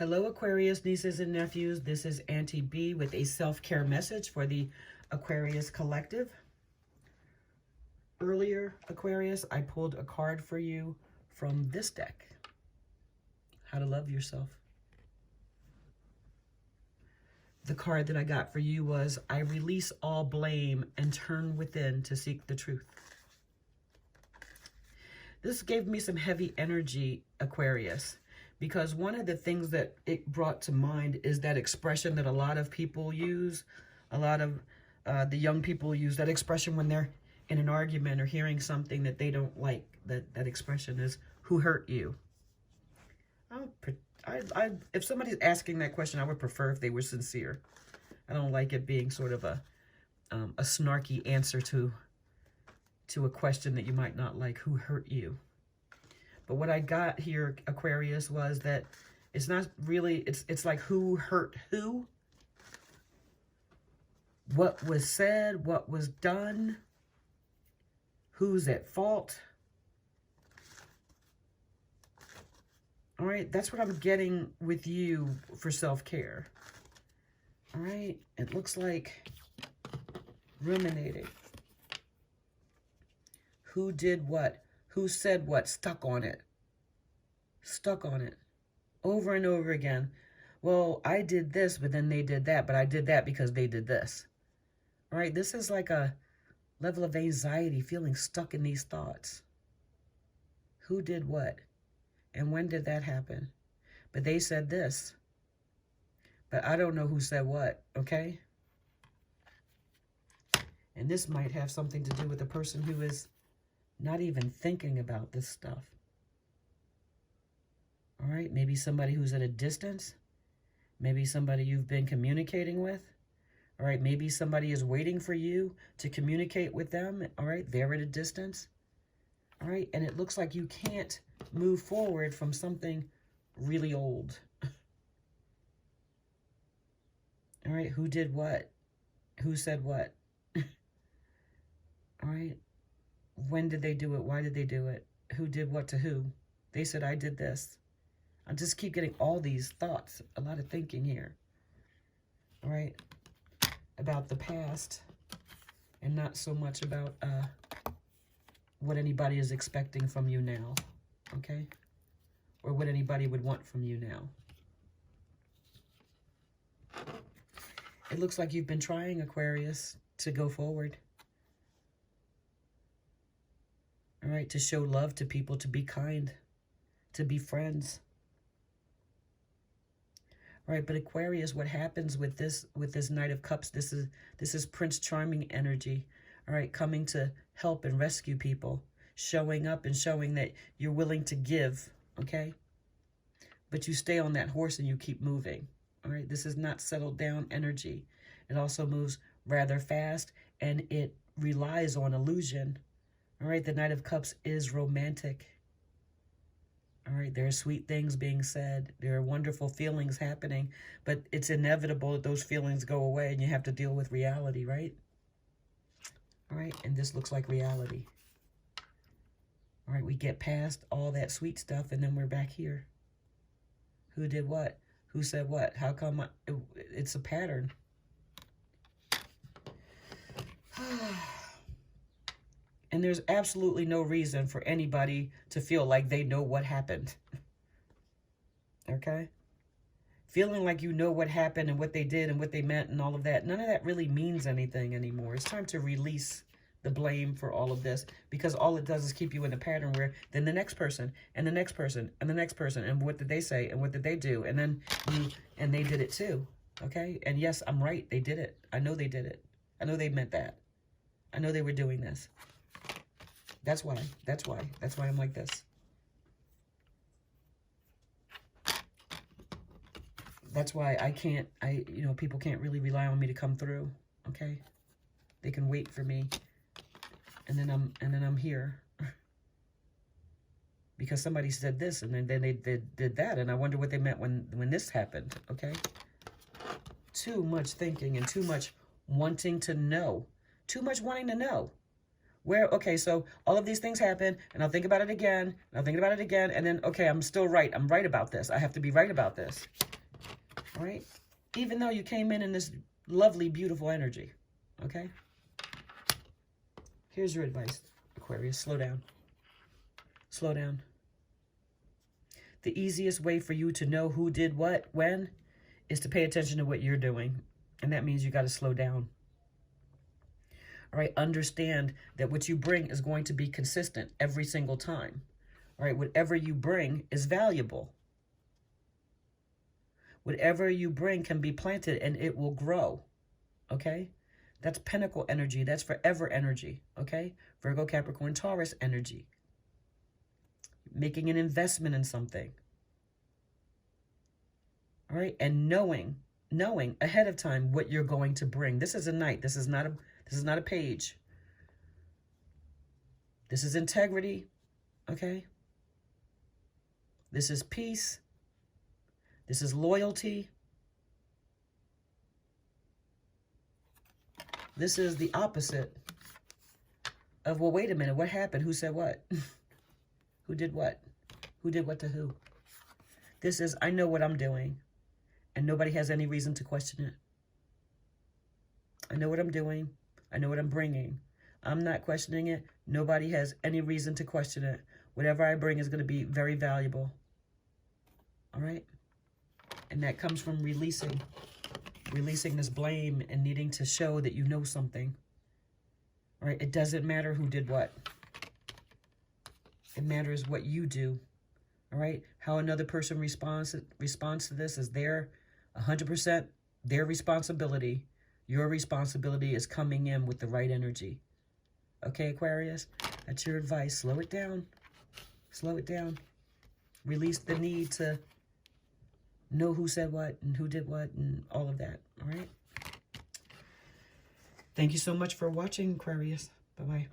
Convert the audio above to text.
Hello, Aquarius, nieces and nephews. This is Auntie B with a self-care message for the Aquarius Collective. Earlier, Aquarius, I pulled a card for you from this deck. How to love yourself. The card that I got for you was, I release all blame and turn within to seek the truth. This gave me some heavy energy, Aquarius, because one of the things that it brought to mind is that expression that a lot of people use. A lot of the young people use that expression when they're in an argument or hearing something that they don't like. That expression is, who hurt you? If somebody's asking that question, I would prefer if they were sincere. I don't like it being sort of a snarky answer to a question that you might not like. Who hurt you? But what I got here, Aquarius, was that it's not really, it's like who hurt who? What was said? What was done? Who's at fault? All right, that's what I'm getting with you for self-care. All right, it looks like ruminating. Who did what? Who said what? Stuck on it. Stuck on it. Over and over again. Well, I did this, but then they did that. But I did that because they did this. All right, this is like a level of anxiety, feeling stuck in these thoughts. Who did what? And when did that happen? But they said this. But I don't know who said what, okay? And this might have something to do with the person who is not even thinking about this stuff. All right, maybe somebody who's at a distance. Maybe somebody you've been communicating with. All right, maybe somebody is waiting for you to communicate with them. All right, they're at a distance. All right, and it looks like you can't move forward from something really old. All right, who did what? Who said what? All right. When did they do it? Why did they do it? Who did what to who? They said, I did this. I just keep getting all these thoughts, a lot of thinking here. All right. About the past and not so much about what anybody is expecting from you now. Okay? Or what anybody would want from you now. It looks like you've been trying, Aquarius, to go forward. All right, to show love to people, to be kind, to be friends. All right, but Aquarius, what happens with this Knight of Cups? This is Prince Charming energy. All right, coming to help and rescue people, showing up and showing that you're willing to give. Okay, but you stay on that horse and you keep moving. All right, this is not settled down energy. It also moves rather fast and it relies on illusion. All right, the Knight of Cups is romantic. All right, there are sweet things being said. There are wonderful feelings happening, but it's inevitable that those feelings go away and you have to deal with reality, right? All right, and this looks like reality. All right, we get past all that sweet stuff and then we're back here. Who did what? Who said what? How come? It's a pattern. And there's absolutely no reason for anybody to feel like they know what happened. Okay? Feeling like you know what happened and what they did and what they meant and all of that. None of that really means anything anymore. It's time to release the blame for all of this, because all it does is keep you in a pattern where then the next person and the next person and the next person, and what did they say and what did they do? And then and they did it too. Okay? And yes, I'm right. They did it. I know they did it. I know they meant that. I know they were doing this. That's why I'm like this. That's why people can't really rely on me to come through, okay? They can wait for me, and then I'm here. Because somebody said this, and then they did that, and I wonder what they meant when this happened, okay? Too much thinking and too much wanting to know. Too much wanting to know. Where, okay, so all of these things happen, and I'll think about it again, and I'll think about it again, and then, okay, I'm still right. I'm right about this. I have to be right about this. All right? Even though you came in this lovely, beautiful energy. Okay? Here's your advice, Aquarius. Slow down. Slow down. The easiest way for you to know who did what, when, is to pay attention to what you're doing. And that means you got to slow down. All right, understand that what you bring is going to be consistent every single time. All right, whatever you bring is valuable. Whatever you bring can be planted and it will grow. Okay? That's Pentacle energy. That's forever energy. Okay? Virgo, Capricorn, Taurus energy. Making an investment in something. All right? And knowing ahead of time what you're going to bring. This is a knight. This is not a page. This is integrity. Okay? This is peace. This is loyalty. This is the opposite of, well, wait a minute, what happened? Who said what? Who did what? Who did what to who? This is, I know what I'm doing, and nobody has any reason to question it. I know what I'm doing. I know what I'm bringing. I'm not questioning it. Nobody has any reason to question it. Whatever I bring is going to be very valuable. All right? And that comes from releasing this blame and needing to show that you know something. All right? It doesn't matter who did what. It matters what you do. All right? How another person responds to this is 100% their responsibility. Your responsibility is coming in with the right energy. Okay, Aquarius? That's your advice. Slow it down. Slow it down. Release the need to know who said what and who did what and all of that. All right? Thank you so much for watching, Aquarius. Bye-bye.